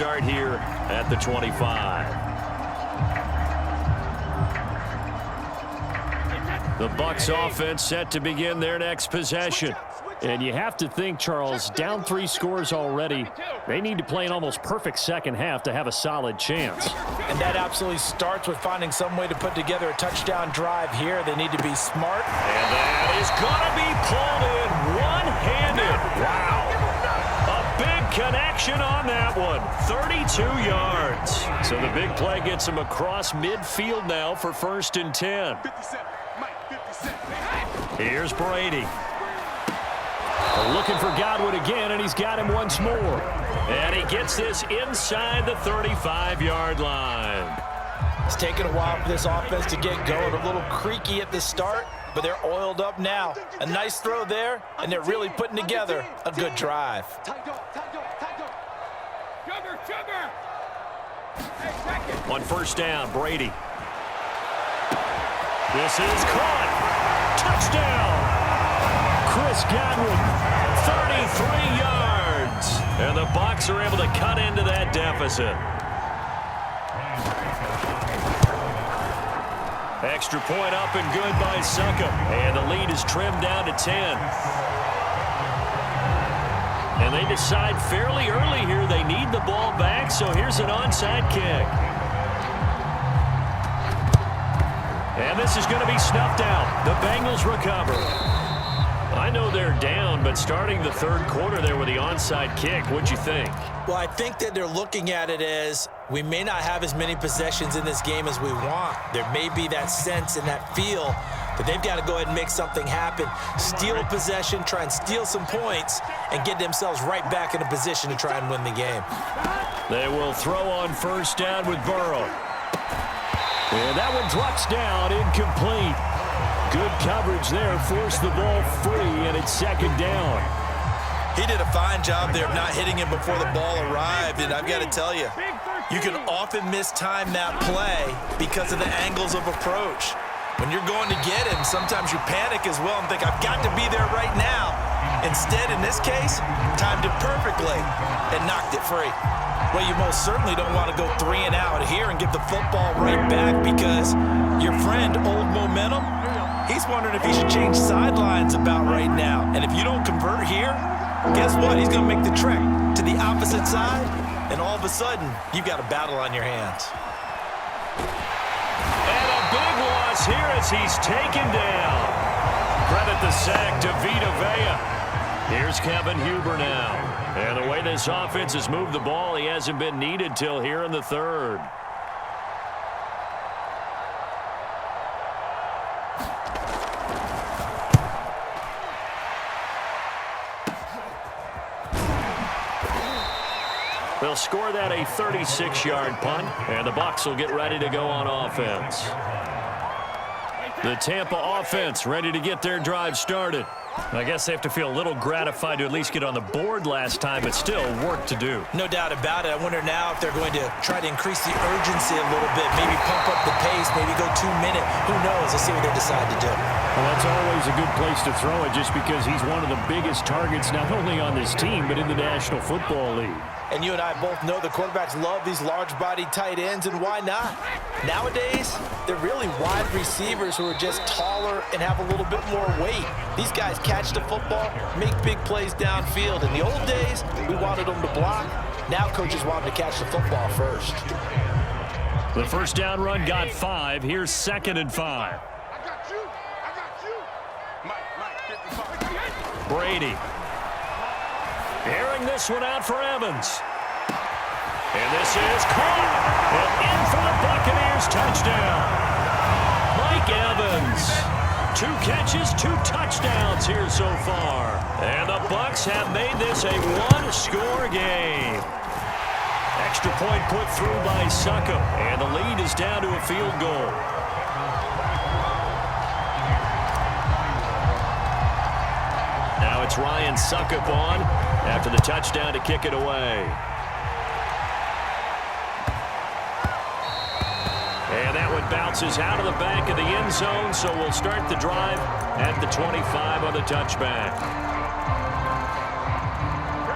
Start here at the 25. The Bucs offense set to begin their next possession. And you have to think, Charles, down 3 scores already. They need to play an almost perfect second half to have a solid chance. And that absolutely starts with finding some way to put together a touchdown drive here. They need to be smart. And that is going to be pulled in one-handed. Wow. A big connection on that one. 32 yards. So the big play gets him across midfield now for 1st and 10. Here's Brady. Looking for Godwin again, and he's got him once more. And he gets this inside the 35-yard line. It's taken a while for this offense to get going. A little creaky at the start, but they're oiled up now. A nice throw there, and they're really putting together a good drive. On 1st down, Brady. This is caught. Touchdown. Chris Godwin. 33 yards. And the Bucs are able to cut into that deficit. Extra point up and good by Suckup. And the lead is trimmed down to 10. And they decide fairly early here they need the ball back, so here's an onside kick. And this is going to be snuffed out. The Bengals recover. I know they're down, but starting the 3rd quarter there with the onside kick, what'd you think? Well, I think that they're looking at it as we may not have as many possessions in this game as we want. There may be that sense and that feel that they've got to go ahead and make something happen. Steal a possession, try and steal some points, and get themselves right back in a position to try and win the game. They will throw on 1st down with Burrow. And that one drops down, incomplete. Good coverage there, forced the ball free, and it's 2nd down. He did a fine job there of not hitting him before the ball arrived, and I've got to tell you, you can often mistime that play because of the angles of approach. When you're going to get him, sometimes you panic as well and think, I've got to be there right now. Instead, in this case, timed it perfectly and knocked it free. Well, you most certainly don't want to go 3 and out here and give the football right back because your friend, Old Momentum, he's wondering if he should change sidelines about right now. And if you don't convert here, guess what? He's going to make the trek to the opposite side, and all of a sudden, you've got a battle on your hands. And a big loss here as he's taken down. Credit the sack to Vita Vea. Here's Kevin Huber now. And the way this offense has moved the ball, he hasn't been needed till here in the 3rd. They'll score that a 36-yard punt, and the Bucs will get ready to go on offense. The Tampa offense ready to get their drive started. I guess they have to feel a little gratified to at least get on the board last time, but still work to do. No doubt about it. I wonder now if they're going to try to increase the urgency a little bit, maybe pump up the pace, maybe go 2-minute. Who knows? Let's see what they decide to do. Well, that's always a good place to throw it just because he's one of the biggest targets not only on this team but in the National Football League. And you and I both know the quarterbacks love these large-bodied tight ends, and why not? Nowadays, they're really wide receivers who are just taller and have a little bit more weight. These guys catch the football, make big plays downfield. In the old days, we wanted them to block. Now coaches want them to catch the football first. The 1st down run got 5. Here's 2nd and 5. Brady. Airing this one out for Evans. And this is caught. And in for the Buccaneers touchdown. Mike Evans. 2 catches, 2 touchdowns here so far. And the Bucs have made this a 1-score game. Extra point put through by Suckup. And the lead is down to a field goal. Now it's Ryan Suckup on after the touchdown to kick it away. And that one bounces out of the back of the end zone, so we'll start the drive at the 25 on the touchback.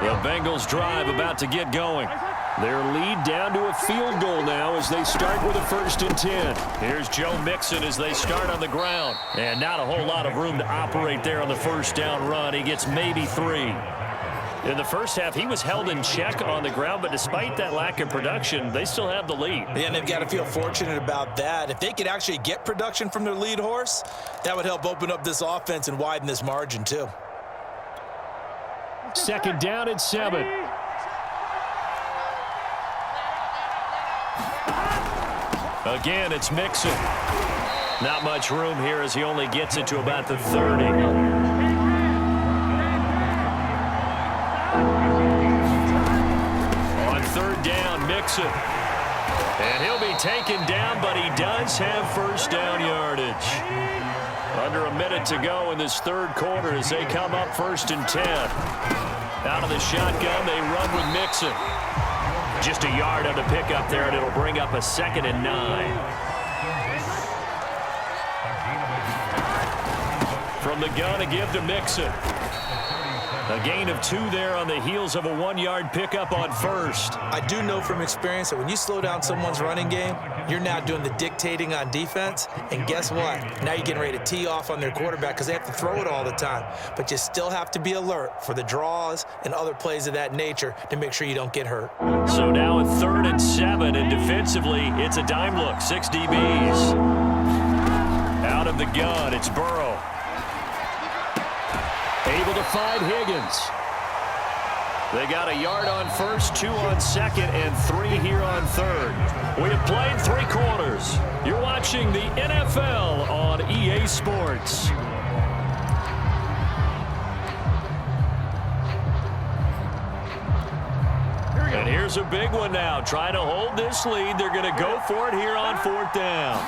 The Bengals drive about to get going. Their lead down to a field goal now as they start with a 1st and 10. Here's Joe Mixon as they start on the ground. And not a whole lot of room to operate there on the 1st down run. He gets maybe 3. In the first half, he was held in check on the ground, but despite that lack of production, they still have the lead. Yeah, and they've got to feel fortunate about that. If they could actually get production from their lead horse, that would help open up this offense and widen this margin too. 2nd down and 7. Again, it's Mixon. Not much room here as he only gets it to about the 30. On 3rd down, Mixon. And he'll be taken down, but he does have 1st down yardage. Under a minute to go in this 3rd quarter as they come up 1st and 10. Out of the shotgun, they run with Mixon. Just a yard on the pickup there, and it'll bring up a 2nd and 9. From the gun, a give to Mixon. A gain of 2 there on the heels of a 1-yard pickup on 1st. I do know from experience that when you slow down someone's running game, you're now doing the dictating on defense. And guess what? Now you're getting ready to tee off on their quarterback because they have to throw it all the time. But you still have to be alert for the draws and other plays of that nature to make sure you don't get hurt. So now a 3rd and 7, and defensively, it's a dime look. 6 DBs. Out of the gun, it's Burrow. Able to find Higgins. They got a yard on 1st, 2 on 2nd, and 3 here on 3rd. We have played 3 quarters. You're watching the NFL on EA Sports. And here's a big one now. Trying to hold this lead. They're going to go for it here on 4th down.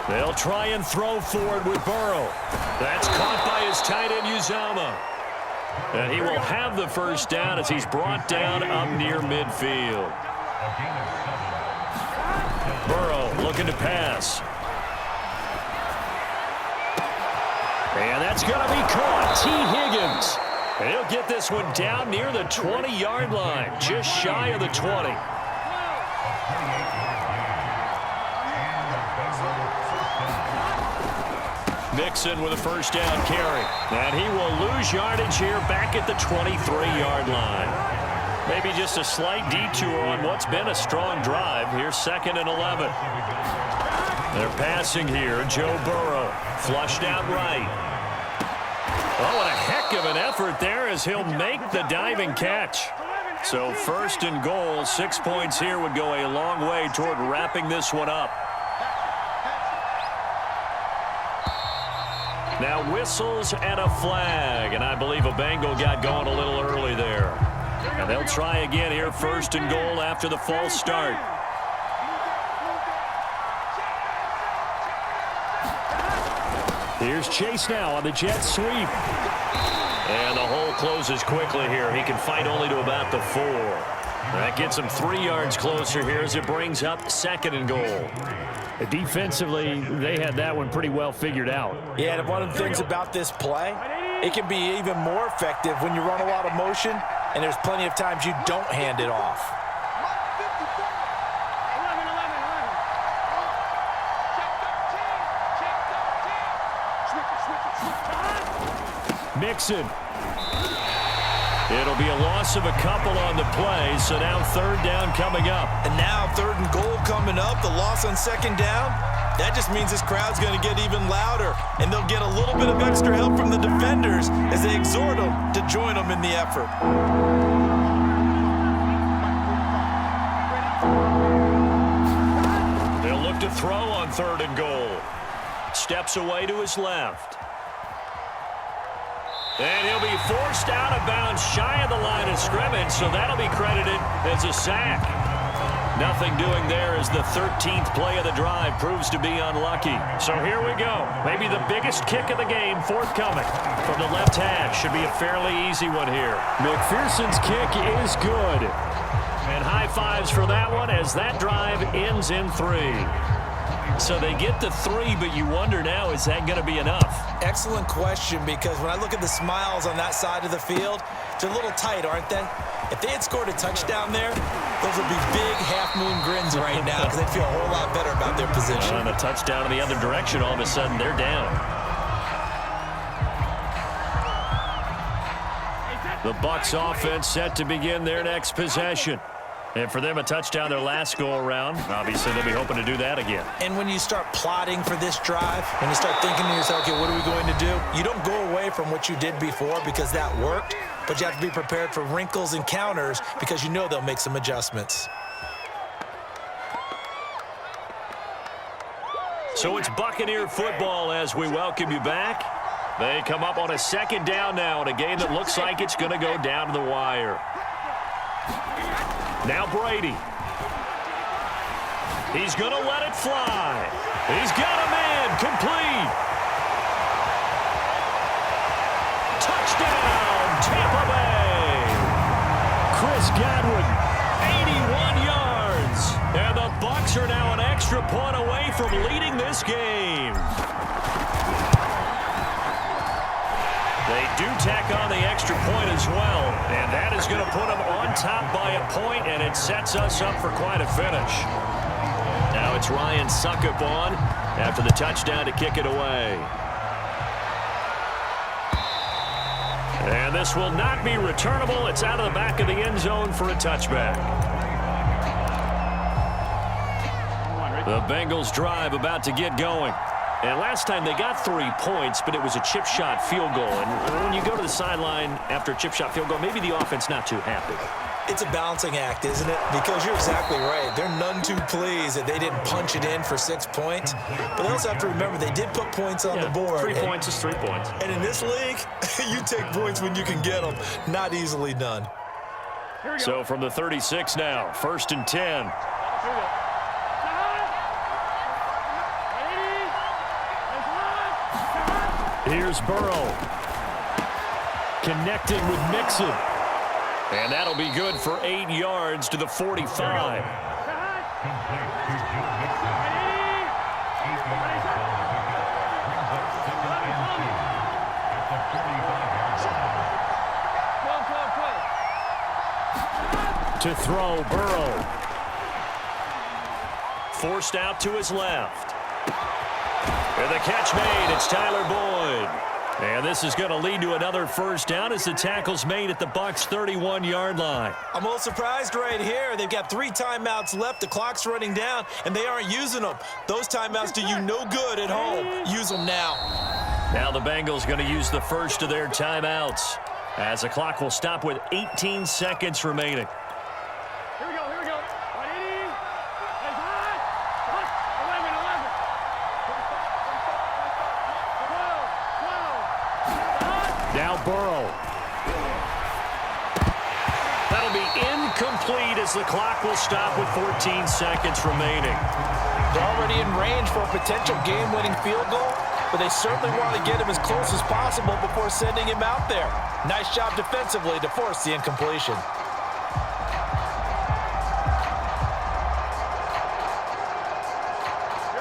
They'll try and throw for it with Burrow. That's caught by his tight end, Uzama. And he will have the 1st down as he's brought down up near midfield. Burrow looking to pass. And that's going to be caught. T. Higgins. And he'll get this one down near the 20-yard line, just shy of the 20. Mixon with a 1st down carry. And he will lose yardage here back at the 23-yard line. Maybe just a slight detour on what's been a strong drive. Here's 2nd and 11. They're passing here. Joe Burrow flushed out right. Oh, and a heck of an effort there as he'll make the diving catch. So 1st and goal, 6 points here would go a long way toward wrapping this one up. Now whistles and a flag, and I believe a Bengal got going a little early there. And they'll try again here, 1st and goal after the false start. Here's Chase now on the jet sweep. And the hole closes quickly here. He can fight only to about the 4. That gets him 3 yards closer here as it brings up 2nd and goal. Defensively, they had that one pretty well figured out. Yeah, and one of the things about this play, it can be even more effective when you run a lot of motion, and there's plenty of times you don't hand it off. Mixon. It'll be a loss of a couple on the play, so now 3rd down coming up. And now 3rd and goal coming up, the loss on 2nd down. That just means this crowd's going to get even louder, and they'll get a little bit of extra help from the defenders as they exhort them to join them in the effort. They'll look to throw on 3rd and goal. Steps away to his left. And he'll be forced out of bounds shy of the line of scrimmage, so that'll be credited as a sack. Nothing doing there as the 13th play of the drive proves to be unlucky. So here we go. Maybe the biggest kick of the game forthcoming from the left hash. Should be a fairly easy one here. McPherson's kick is good. And high fives for that one as that drive ends in 3. So they get the 3, but you wonder now, is that going to be enough? Excellent question, because when I look at the smiles on that side of the field, they're a little tight, aren't they? If they had scored a touchdown there, those would be big half-moon grins right now because they'd feel a whole lot better about their position. And a touchdown in the other direction, all of a sudden they're down. The Bucs offense set to begin their next possession. And for them, a touchdown their last go-around. Obviously, they'll be hoping to do that again. And when you start plotting for this drive, when you start thinking to yourself, okay, what are we going to do? You don't go away from what you did before because that worked, but you have to be prepared for wrinkles and counters because you know they'll make some adjustments. So it's Buccaneer football as we welcome you back. They come up on a second down now in a game that looks like it's going to go down to the wire. Now Brady. He's going to let it fly. He's got a man complete. Touchdown, Tampa Bay. Chris Godwin, 81 yards. And the Bucs are now an extra point away from leading this game. They do tack on the extra point as well, and that is going to put them on top by a point, and it sets us up for quite a finish. Now it's Ryan Suckup on after the touchdown to kick it away. And this will not be returnable. It's out of the back of the end zone for a touchback. The Bengals drive about to get going. And last time they got 3 points, but it was a chip shot field goal. And when you go to the sideline after a chip shot field goal, maybe the offense not too happy. It's a balancing act, isn't it? Because you're exactly right. They're none too pleased that they didn't punch it in for 6 points. But they also have to remember they did put points on the board. 3 points is 3 points. And in this league, you take points when you can get them. Not easily done. So from the 36 now, 1st and 10. Here's Burrow. Connecting with Mixon. And that'll be good for 8 yards to the 45. To throw, Burrow. Forced out to his left. And the catch made. It's Tyler Boyd. And this is going to lead to another first down as the tackle's made at the Bucs' 31-yard line. I'm a little surprised right here. They've got 3 timeouts left. The clock's running down, and they aren't using them. Those timeouts do you no good at home. Use them now. Now the Bengals going to use the first of their timeouts as the clock will stop with 18 seconds remaining. Here we go. 180. That's hot. 11. Now Burrow. That'll be incomplete as the clock will stop with 14 seconds remaining. They're already in range for a potential game-winning field goal, but they certainly want to get him as close as possible before sending him out there. Nice job defensively to force the incompletion.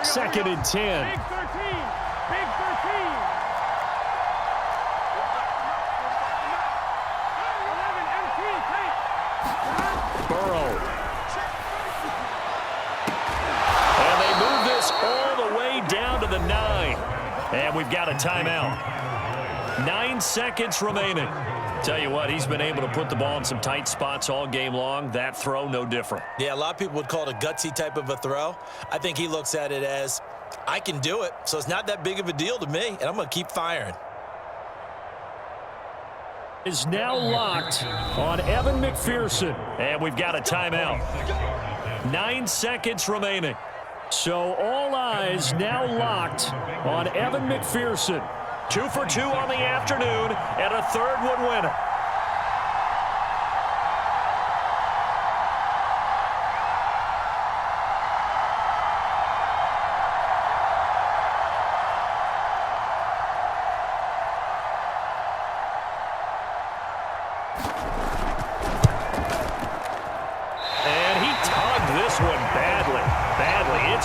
Second and 10. Big 13. Big 13. 11 MT. Tight. Burrow. And they move this all the way down to the 9. And we've got a timeout. 9 seconds remaining. Tell you what, he's been able to put the ball in some tight spots all game long. That throw, no different. Yeah, a lot of people would call it a gutsy type of a throw. I think he looks at it as, I can do it, so it's not that big of a deal to me, and I'm going to keep firing. Is now locked on Evan McPherson. And we've got a timeout. 9 seconds remaining. So all eyes now locked on Evan McPherson. 2 for 2 on the afternoon, and a third would win it.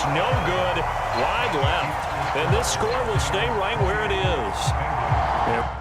It's no good. Wide left. And this score will stay right where it is.